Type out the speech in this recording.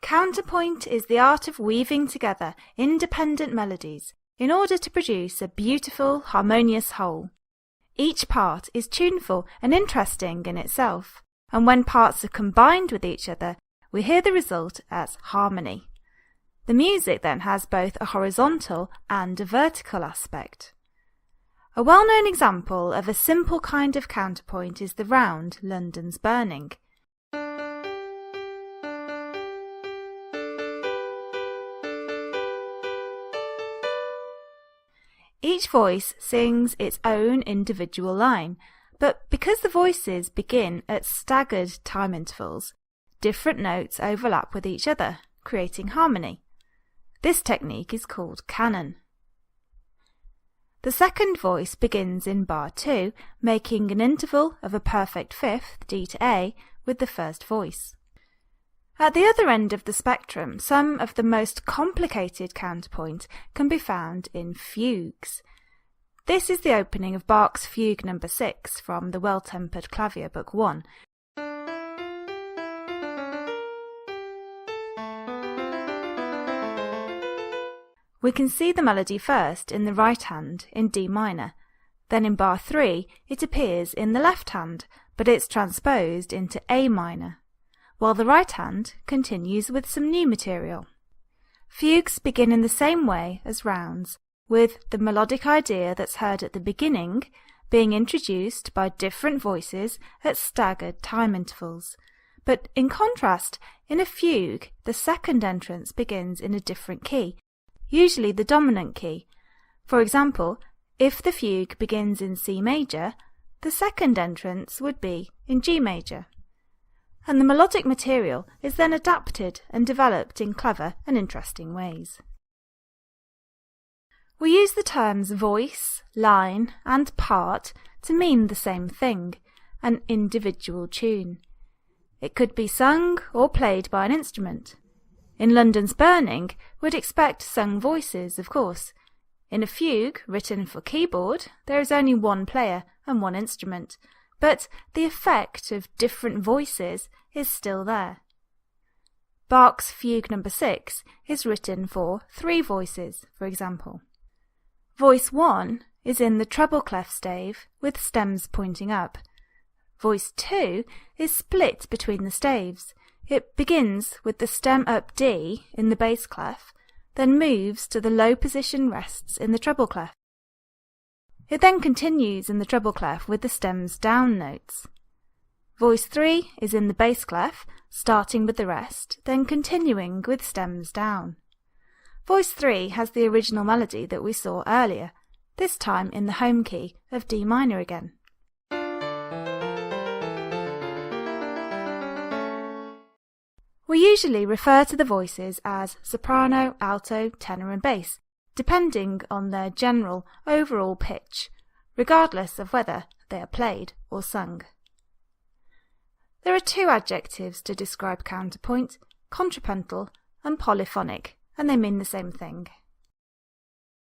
Counterpoint is the art of weaving together independent melodies in order to produce a beautiful, harmonious whole. Each part is tuneful and interesting in itself, and when parts are combined with each other, we hear the result as harmony. The music then has both a horizontal and a vertical aspect. A well-known example of a simple kind of counterpoint is the round London's Burning. Each voice sings its own individual line, but because the voices begin at staggered time intervals, different notes overlap with each other, creating harmony. This technique is called canon. The second voice begins in bar 2, making an interval of a perfect fifth, D to A, with the first voice. At the other end of the spectrum, some of the most complicated counterpoint can be found in fugues. This is the opening of Bach's Fugue No. 6 from the Well-Tempered Clavier Book 1. We can see the melody first in the right hand in D minor. Then in bar 3 it appears in the left hand, but it's transposed into A minor, while the right hand continues with some new material. Fugues begin in the same way as rounds, with the melodic idea that's heard at the beginning being introduced by different voices at staggered time intervals. But in contrast, in a fugue, the second entrance begins in a different key, usually the dominant key. For example, if the fugue begins in C major, the second entrance would be in G major. And the melodic material is then adapted and developed in clever and interesting ways. We use the terms voice, line, and part to mean the same thing, an individual tune. It could be sung or played by an instrument. In London's Burning, we'd expect sung voices, of course. In a fugue written for keyboard, there is only one player and one instrument, but the effect of different voices is still there. Bach's Fugue No. 6 is written for 3 voices, for example. Voice 1 is in the treble clef stave with stems pointing up. Voice 2 is split between the staves. It begins with the stem up D in the bass clef, then moves to the low position rests in the treble clef. It then continues in the treble clef with the stems down notes. Voice 3 is in the bass clef, starting with the rest, then continuing with stems down. Voice 3 has the original melody that we saw earlier, this time in the home key of D minor again. We usually refer to the voices as soprano, alto, tenor and bass, depending on their general overall pitch, regardless of whether they are played or sung. There are 2 adjectives to describe counterpoint, contrapuntal and polyphonic, and they mean the same thing.